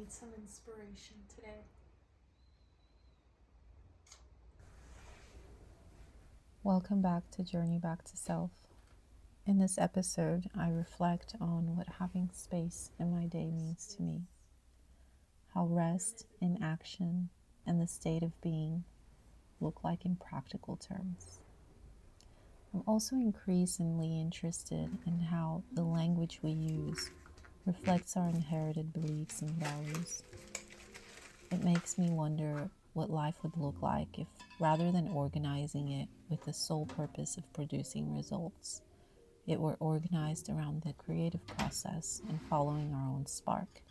need some inspiration today. Welcome back to Journey Back to Self. In this episode, I reflect on what having space in my day means to me, how rest, inaction, and the state of being look like in practical terms. I'm also increasingly interested in how the language we use reflects our inherited beliefs and values. It makes me wonder what life would look like if, rather than organizing it with the sole purpose of producing results, it were organized around the creative process and following our own spark.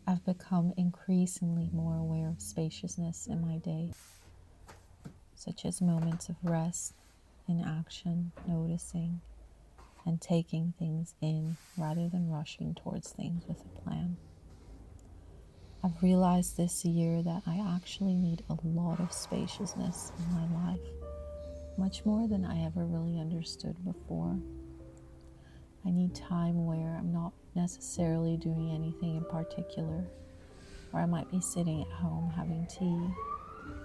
I've become increasingly more aware of spaciousness in my day, such as moments of rest, inaction, noticing, and taking things in rather than rushing towards things with a plan. I've realized this year that I actually need a lot of spaciousness in my life, much more than I ever really understood before. I need time where I'm not necessarily doing anything in particular, or I might be sitting at home having tea,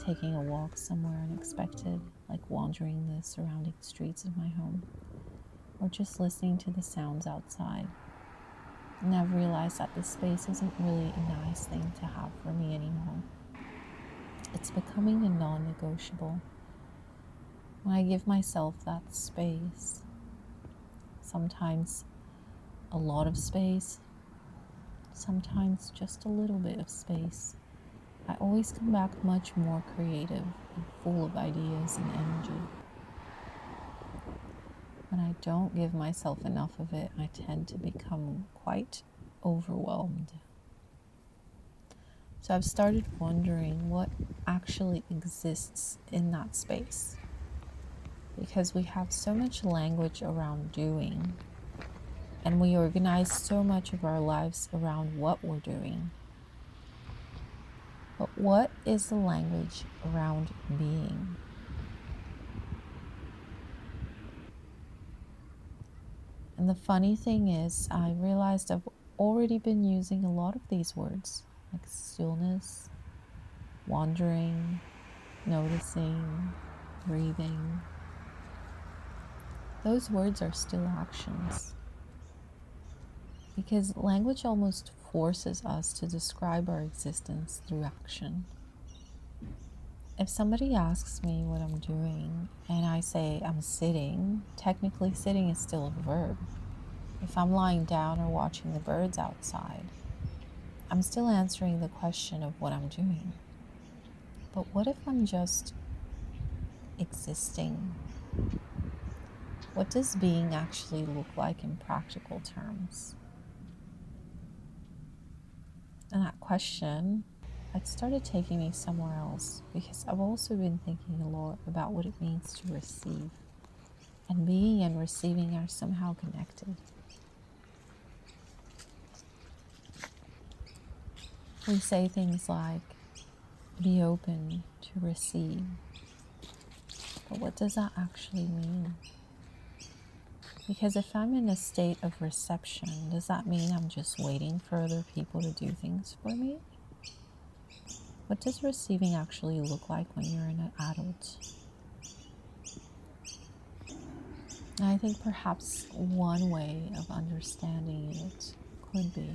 taking a walk somewhere unexpected, like wandering the surrounding streets of my home, or just listening to the sounds outside. And I've realized that this space isn't really a nice thing to have for me anymore. It's becoming a non-negotiable. When I give myself that space, sometimes a lot of space, sometimes just a little bit of space, I always come back much more creative and full of ideas and energy. When I don't give myself enough of it, I tend to become quite overwhelmed. So I've started wondering what actually exists in that space. Because we have so much language around doing, and we organize so much of our lives around what we're doing. But what is the language around being? And the funny thing is, I realized I've already been using a lot of these words, like stillness, wandering, noticing, breathing. Those words are still actions. Because language almost forces us to describe our existence through action. If somebody asks me what I'm doing and I say I'm sitting, technically sitting is still a verb. If I'm lying down or watching the birds outside, I'm still answering the question of what I'm doing. But what if I'm just existing? What does being actually look like in practical terms? And that question, it started taking me somewhere else, because I've also been thinking a lot about what it means to receive. And being and receiving are somehow connected. We say things like, be open to receive. But what does that actually mean? Because if I'm in a state of reception, does that mean I'm just waiting for other people to do things for me? What does receiving actually look like when you're an adult? And I think perhaps one way of understanding it could be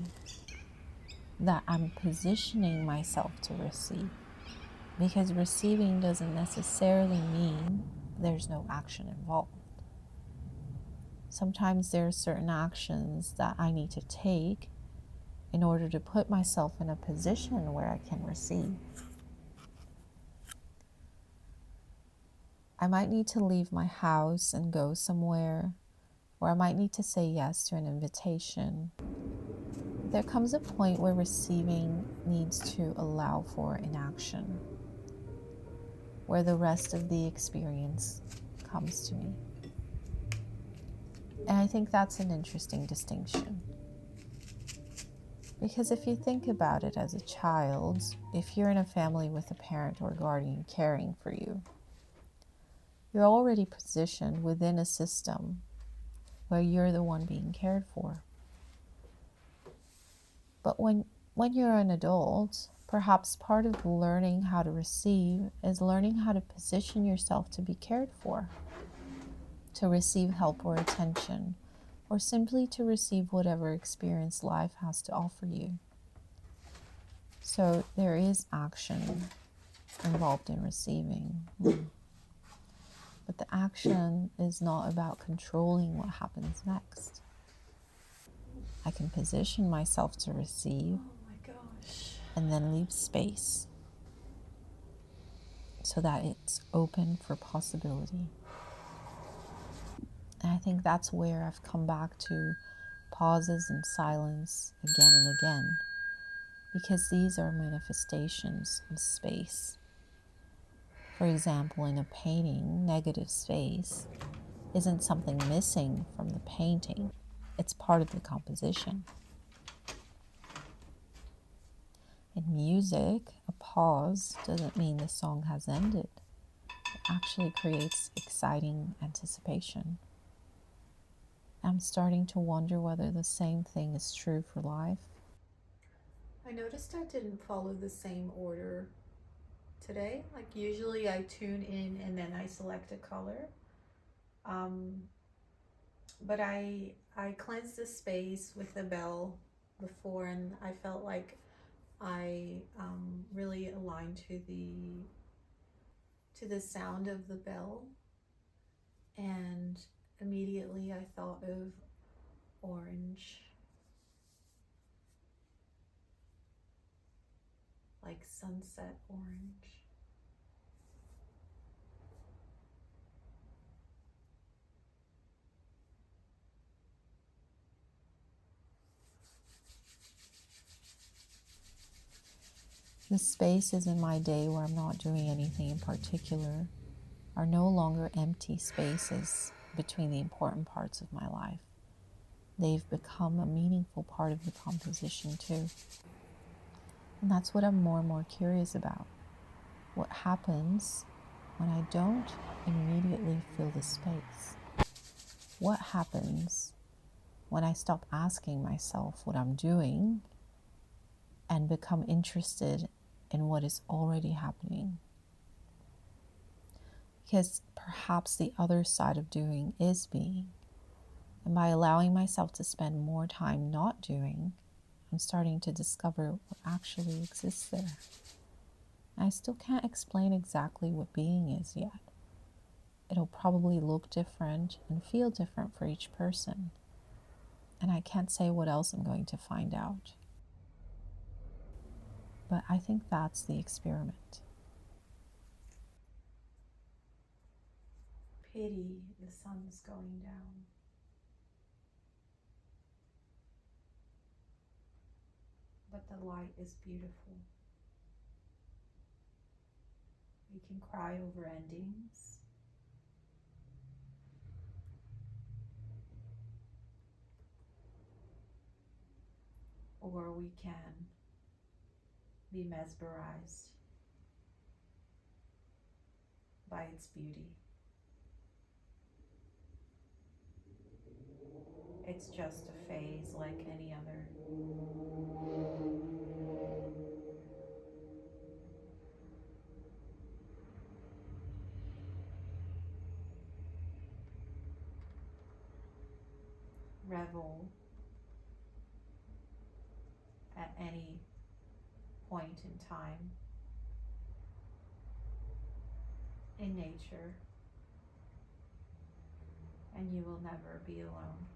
that I'm positioning myself to receive. Because receiving doesn't necessarily mean there's no action involved. Sometimes there are certain actions that I need to take in order to put myself in a position where I can receive. I might need to leave my house and go somewhere, or I might need to say yes to an invitation. There comes a point where receiving needs to allow for inaction, where the rest of the experience comes to me. And I think that's an interesting distinction. Because if you think about it as a child, if you're in a family with a parent or guardian caring for you, You're already positioned within a system where you're the one being cared for. But when you're an adult, perhaps part of learning how to receive is learning how to position yourself to be cared for, to receive help or attention, or simply to receive whatever experience life has to offer you. So there is action involved in receiving. But the action is not about controlling what happens next. I can position myself to receive Oh my gosh. and then leave space so that it's open for possibility. And I think that's where I've come back to pauses and silence again and again, because these are manifestations of space. For example, in a painting, negative space isn't something missing from the painting, it's part of the composition. In music, a pause doesn't mean the song has ended. It actually creates exciting anticipation. I'm starting to wonder whether the same thing is true for life. I noticed I didn't follow the same order today. Like usually I tune in and then I select a color. Um, but I cleansed the space with the bell before, and I felt like I really aligned to the sound of the bell, and immediately I thought of orange, like sunset orange. The spaces in my day where I'm not doing anything in particular are no longer empty spaces between the important parts of my life. They've become a meaningful part of the composition too. And that's what I'm more and more curious about. What happens when I don't immediately fill the space? What happens when I stop asking myself what I'm doing and become interested in what is already happening? Because perhaps the other side of doing is being. And by allowing myself to spend more time not doing, I'm starting to discover what actually exists there. I still can't explain exactly what being is yet. It'll probably look different and feel different for each person. And I can't say what else I'm going to find out. But I think that's the experiment. Pity the sun's going down. But the light is beautiful. We can cry over endings, or we can be mesmerized by its beauty. It's just a phase like any other. Revel at any point in time in nature, and you will never be alone.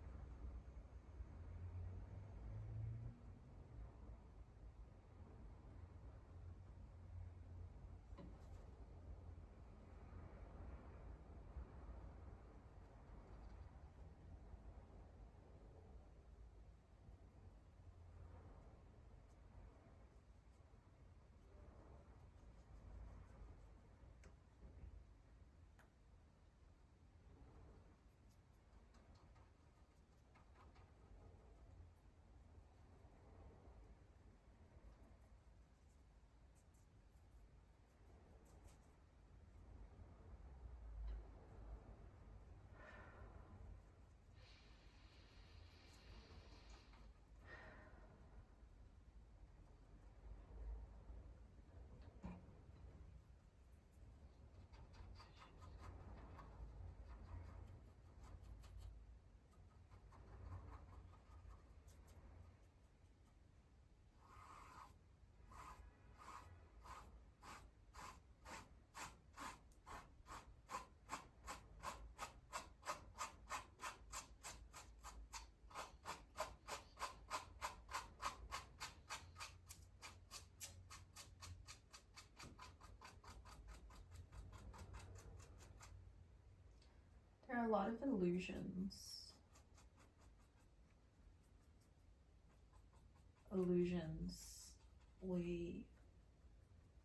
are a lot of illusions.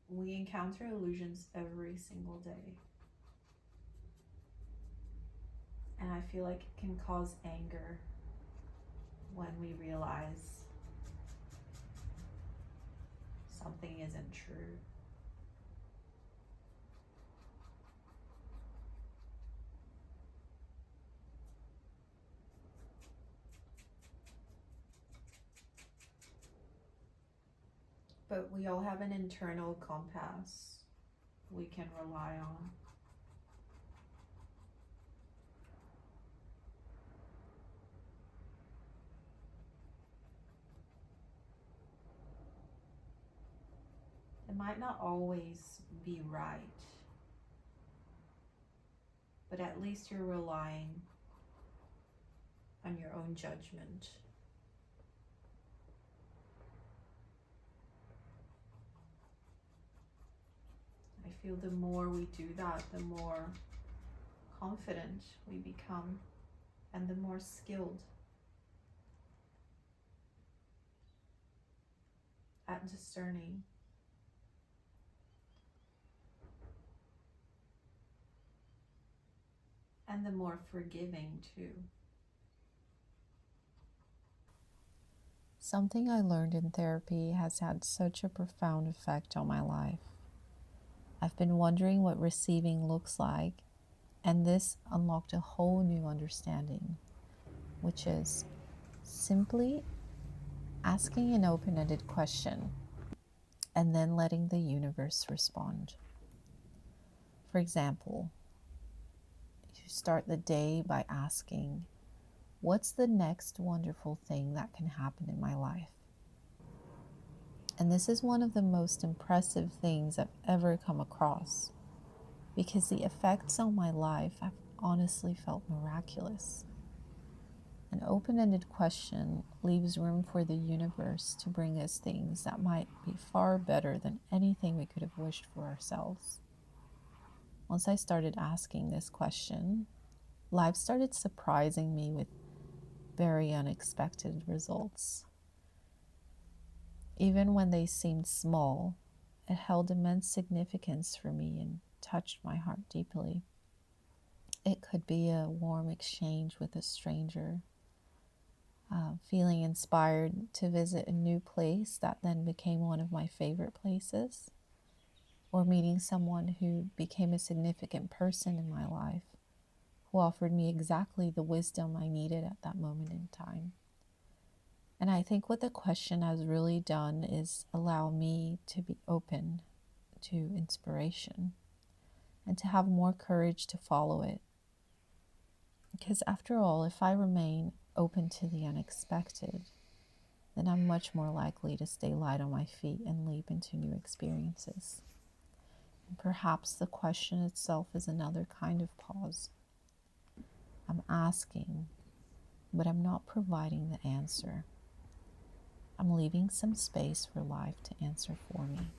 We encounter illusions every single day. And I feel like it can cause anger when we realize something isn't true. But we all have an internal compass we can rely on. It might not always be right, but at least you're relying on your own judgment. I feel the more we do that, the more confident we become and the more skilled at discerning. And the more forgiving too. Something I learned in therapy has had such a profound effect on my life. I've been wondering what receiving looks like, and this unlocked a whole new understanding, which is simply asking an open-ended question and then letting the universe respond. For example, you start the day by asking, what's the next wonderful thing that can happen in my life? And this is one of the most impressive things I've ever come across, because the effects on my life have honestly felt miraculous. An open-ended question leaves room for the universe to bring us things that might be far better than anything we could have wished for ourselves. Once I started asking this question, life started surprising me with very unexpected results. Even when they seemed small, it held immense significance for me and touched my heart deeply. It could be a warm exchange with a stranger, feeling inspired to visit a new place that then became one of my favorite places, or meeting someone who became a significant person in my life, who offered me exactly the wisdom I needed at that moment in time. And I think what the question has really done is allow me to be open to inspiration and to have more courage to follow it. Because after all, if I remain open to the unexpected, then I'm much more likely to stay light on my feet and leap into new experiences. And perhaps the question itself is another kind of pause. I'm asking, but I'm not providing the answer. I'm leaving some space for life to answer for me.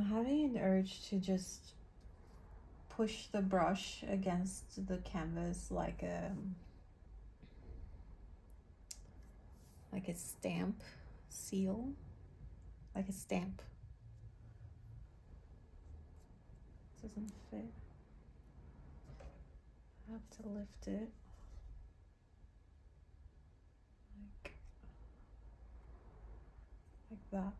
Having an urge to just push the brush against the canvas like a stamp seal, like a stamp. Doesn't fit. I have to lift it like that.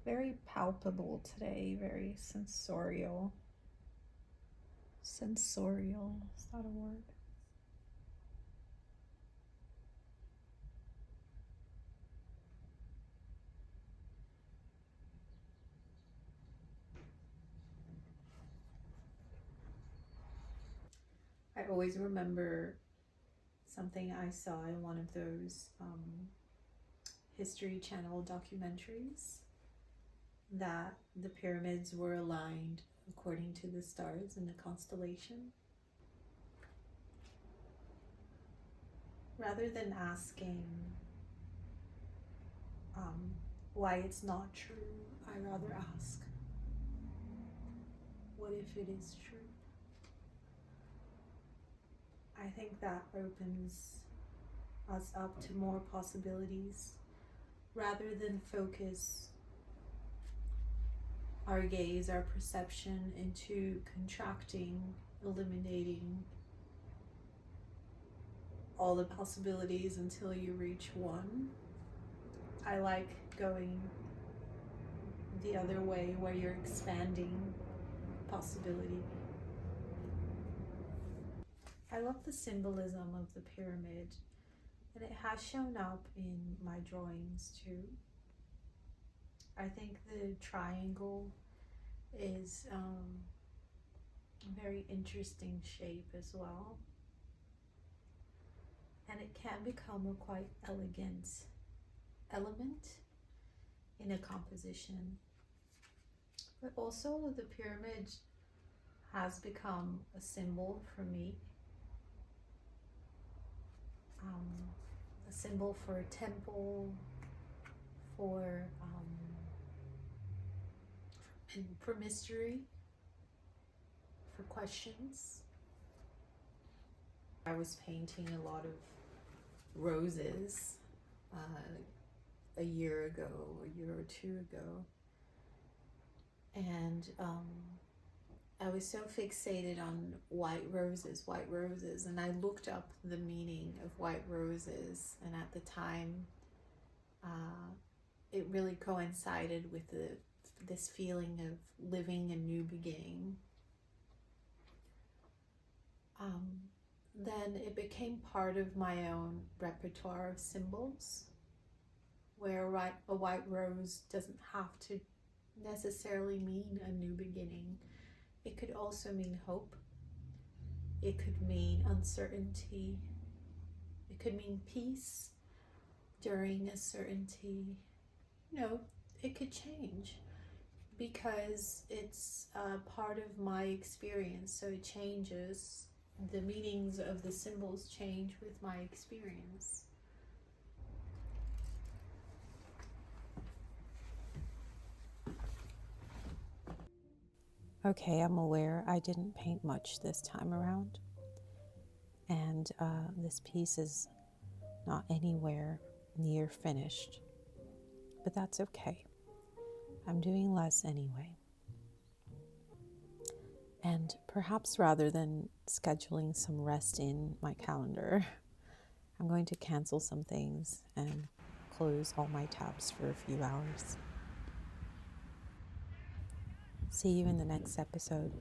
Very palpable today, very sensorial. Sensorial, is that a word? I always remember something I saw in one of those History Channel documentaries, that the pyramids were aligned according to the stars in the constellation. Rather than asking why it's not true, I rather ask, what if it is true? I think that opens us up to more possibilities, rather than focus our gaze, our perception into contracting, eliminating all the possibilities until you reach one. I like going the other way, where you're expanding possibility. I love the symbolism of the pyramid, and it has shown up in my drawings too. I think the triangle is a very interesting shape as well, and it can become a quite elegant element in a composition. But also the pyramid has become a symbol for me, a symbol for a temple, for mystery, for questions. I was painting a lot of roses a year or two ago, and I was so fixated on white roses, and I looked up the meaning of white roses, and at the time it really coincided with this feeling of living a new beginning. Then it became part of my own repertoire of symbols, where a white rose doesn't have to necessarily mean a new beginning. It could also mean hope. It could mean uncertainty. It could mean peace during uncertainty. It could change, because it's part of my experience, so it changes. The meanings of the symbols change with my experience. Okay, I'm aware I didn't paint much this time around, and this piece is not anywhere near finished, but that's okay. I'm doing less anyway. And perhaps rather than scheduling some rest in my calendar, I'm going to cancel some things and close all my tabs for a few hours. See you in the next episode.